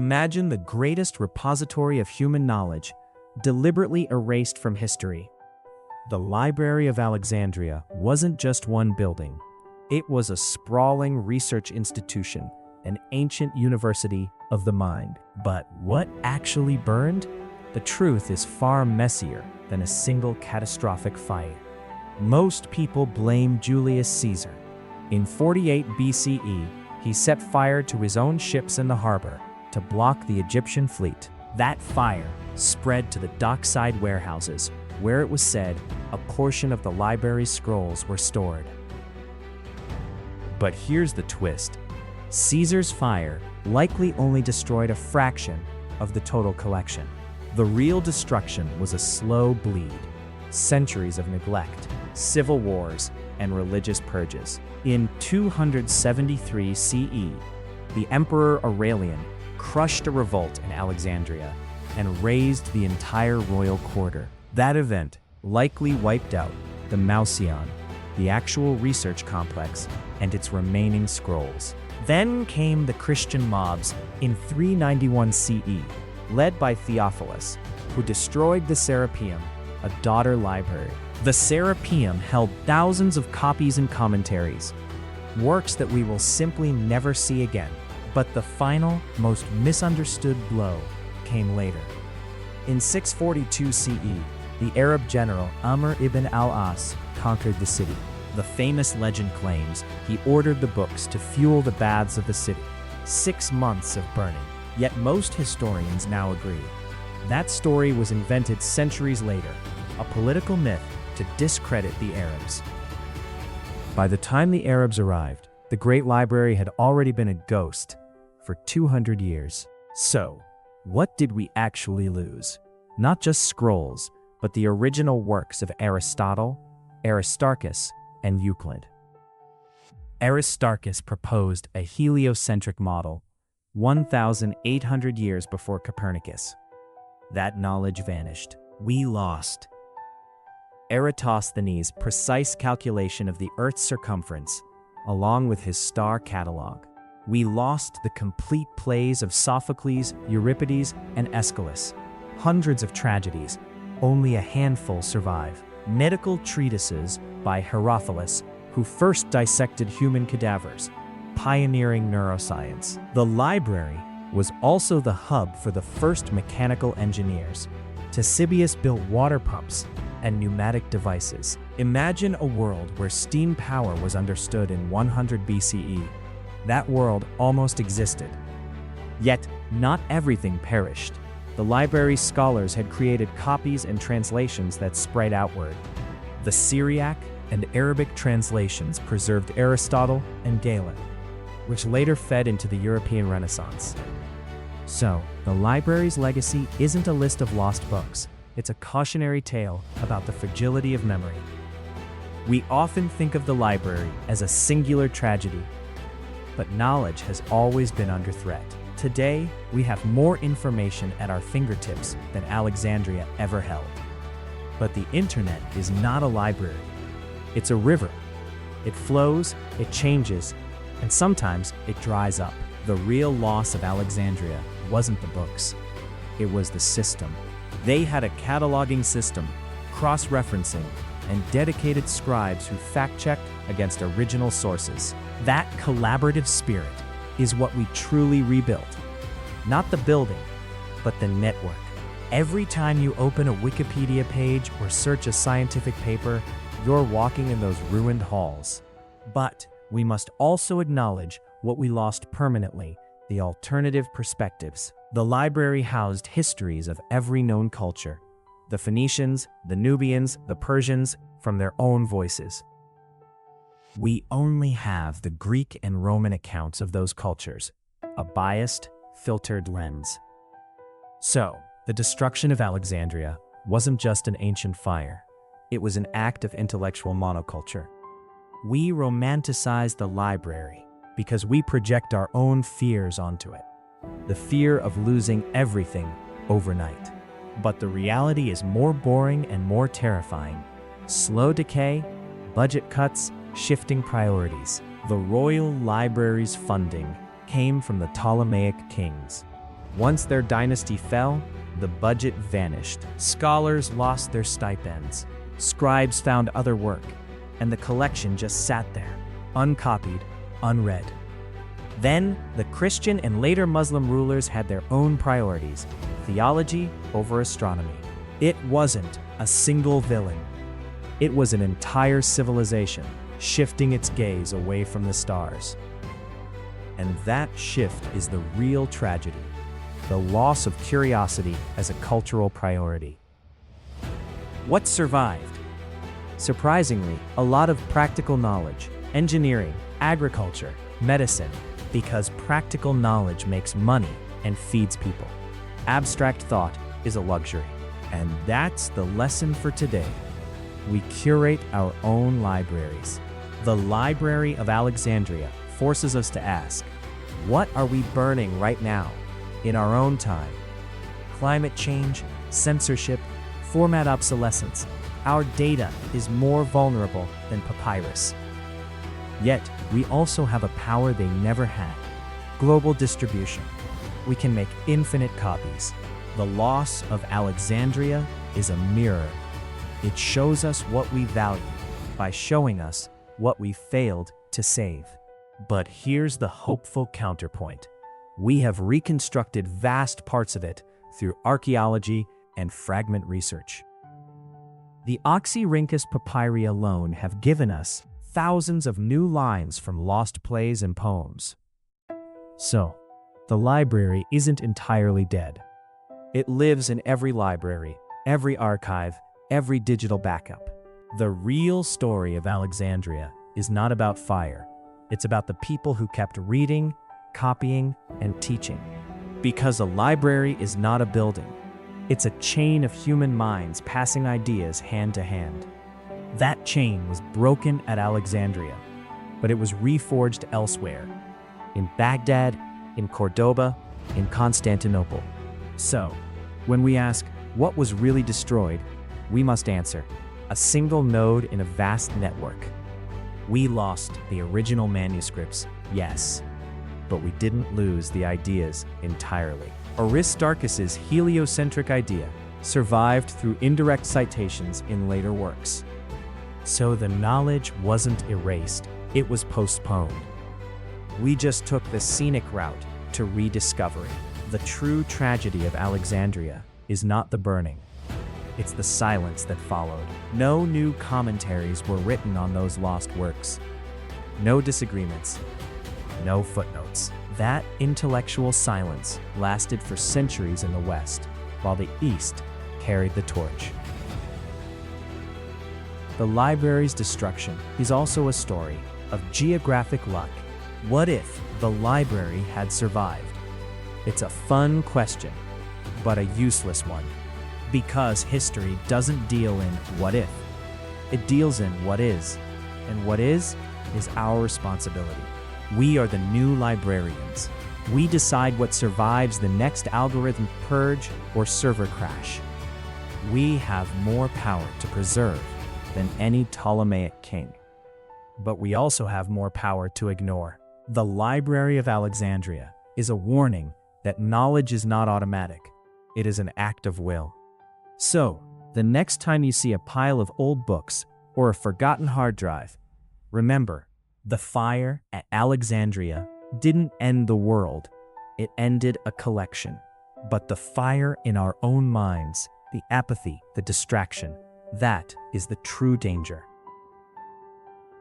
Imagine the greatest repository of human knowledge deliberately erased from history. The Library of Alexandria wasn't just one building. It was a sprawling research institution, an ancient university of the mind. But what actually burned? The truth is far messier than a single catastrophic fire. Most people blame Julius Caesar. In 48 BCE, he set fire to his own ships in the harbor to block the Egyptian fleet. That fire spread to the dockside warehouses, where it was said a portion of the library's scrolls were stored. But here's the twist. Caesar's fire likely only destroyed a fraction of the total collection. The real destruction was a slow bleed, centuries of neglect, civil wars, and religious purges. In 273 CE, the Emperor Aurelian crushed a revolt in Alexandria and razed the entire royal quarter. That event likely wiped out the Mausoleum, the actual research complex, and its remaining scrolls. Then came the Christian mobs in 391 CE, led by Theophilus, who destroyed the Serapeum, a daughter library. The Serapeum held thousands of copies and commentaries, works that we will simply never see again. But the final, most misunderstood blow came later. In 642 CE, the Arab general Amr ibn al-As conquered the city. The famous legend claims he ordered the books to fuel the baths of the city. 6 months of burning. Yet most historians now agree that story was invented centuries later, a political myth to discredit the Arabs. By the time the Arabs arrived, the Great Library had already been a ghost for 200 years. So, what did we actually lose? Not just scrolls, but the original works of Aristotle, Aristarchus, and Euclid. Aristarchus proposed a heliocentric model 1,800 years before Copernicus. That knowledge vanished. We lost Eratosthenes' precise calculation of the Earth's circumference, along with his star catalog. We lost the complete plays of Sophocles, Euripides, and Aeschylus. Hundreds of tragedies, only a handful survive. Medical treatises by Herophilus, who first dissected human cadavers, pioneering neuroscience. The library was also the hub for the first mechanical engineers. Ctesibius built water pumps and pneumatic devices. Imagine a world where steam power was understood in 100 BCE. That world almost existed. Yet, not everything perished. The library's scholars had created copies and translations that spread outward. The Syriac and Arabic translations preserved Aristotle and Galen, which later fed into the European Renaissance. So, the library's legacy isn't a list of lost books. It's a cautionary tale about the fragility of memory. We often think of the library as a singular tragedy, but knowledge has always been under threat. Today, we have more information at our fingertips than Alexandria ever held. But the internet is not a library. It's a river. It flows, it changes, and sometimes it dries up. The real loss of Alexandria wasn't the books. It was the system. They had a cataloging system, cross-referencing, and dedicated scribes who fact-checked against original sources. That collaborative spirit is what we truly rebuilt. Not the building, but the network. Every time you open a Wikipedia page or search a scientific paper, you're walking in those ruined halls. But we must also acknowledge what we lost permanently, the alternative perspectives. The library housed histories of every known culture. The Phoenicians, the Nubians, the Persians, from their own voices. We only have the Greek and Roman accounts of those cultures, a biased, filtered lens. So, the destruction of Alexandria wasn't just an ancient fire. It was an act of intellectual monoculture. We romanticize the library because we project our own fears onto it. The fear of losing everything overnight. But the reality is more boring and more terrifying. Slow decay, budget cuts, shifting priorities. The Royal Library's funding came from the Ptolemaic kings. Once their dynasty fell, the budget vanished. Scholars lost their stipends. Scribes found other work, and the collection just sat there, uncopied, unread. Then, the Christian and later Muslim rulers had their own priorities, theology over astronomy. It wasn't a single villain. It was an entire civilization shifting its gaze away from the stars. And that shift is the real tragedy, the loss of curiosity as a cultural priority. What survived? Surprisingly, a lot of practical knowledge, engineering, agriculture, medicine, because practical knowledge makes money and feeds people. Abstract thought is a luxury. And that's the lesson for today. We curate our own libraries. The Library of Alexandria forces us to ask, what are we burning right now, in our own time? Climate change, censorship, format obsolescence. Our data is more vulnerable than papyrus. Yet, we also have a power they never had: global distribution. We can make infinite copies. The loss of Alexandria is a mirror. It shows us what we value by showing us what we failed to save. But here's the hopeful counterpoint. We have reconstructed vast parts of it through archaeology and fragment research. The Oxyrhynchus papyri alone have given us thousands of new lines from lost plays and poems. So, the library isn't entirely dead. It lives in every library, every archive, every digital backup. The real story of Alexandria is not about fire. It's about the people who kept reading, copying, and teaching. Because a library is not a building. It's a chain of human minds passing ideas hand to hand. That chain was broken at Alexandria, but it was reforged elsewhere. In Baghdad, in Cordoba, in Constantinople. So, when we ask, what was really destroyed, we must answer, a single node in a vast network. We lost the original manuscripts, yes, but we didn't lose the ideas entirely. Aristarchus's heliocentric idea survived through indirect citations in later works. So the knowledge wasn't erased, it was postponed. We just took the scenic route to rediscovery. The true tragedy of Alexandria is not the burning. It's the silence that followed. No new commentaries were written on those lost works. No disagreements. No footnotes. That intellectual silence lasted for centuries in the West, while the East carried the torch. The library's destruction is also a story of geographic luck. What if the library had survived? It's a fun question, but a useless one. Because history doesn't deal in what if. It deals in what is. And what is our responsibility. We are the new librarians. We decide what survives the next algorithm purge or server crash. We have more power to preserve than any Ptolemaic king. But we also have more power to ignore. The Library of Alexandria is a warning that knowledge is not automatic. It is an act of will. So, the next time you see a pile of old books or a forgotten hard drive, remember, the fire at Alexandria didn't end the world. It ended a collection. But the fire in our own minds, the apathy, the distraction, that is the true danger.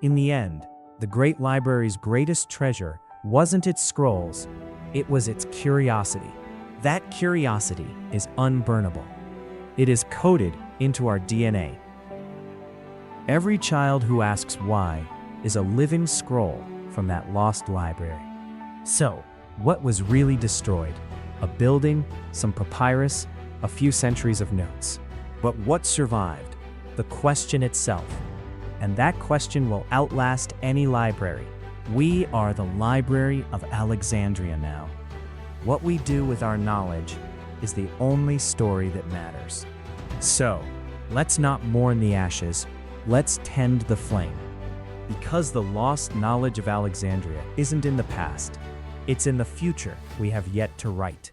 In the end, the Great Library's greatest treasure wasn't its scrolls, it was its curiosity. That curiosity is unburnable. It is coded into our DNA. Every child who asks why is a living scroll from that lost library. So, what was really destroyed? A building, some papyrus, a few centuries of notes. But what survived? The question itself. And that question will outlast any library. We are the Library of Alexandria now. What we do with our knowledge is the only story that matters. So, let's not mourn the ashes, let's tend the flame. Because the lost knowledge of Alexandria isn't in the past, it's in the future we have yet to write.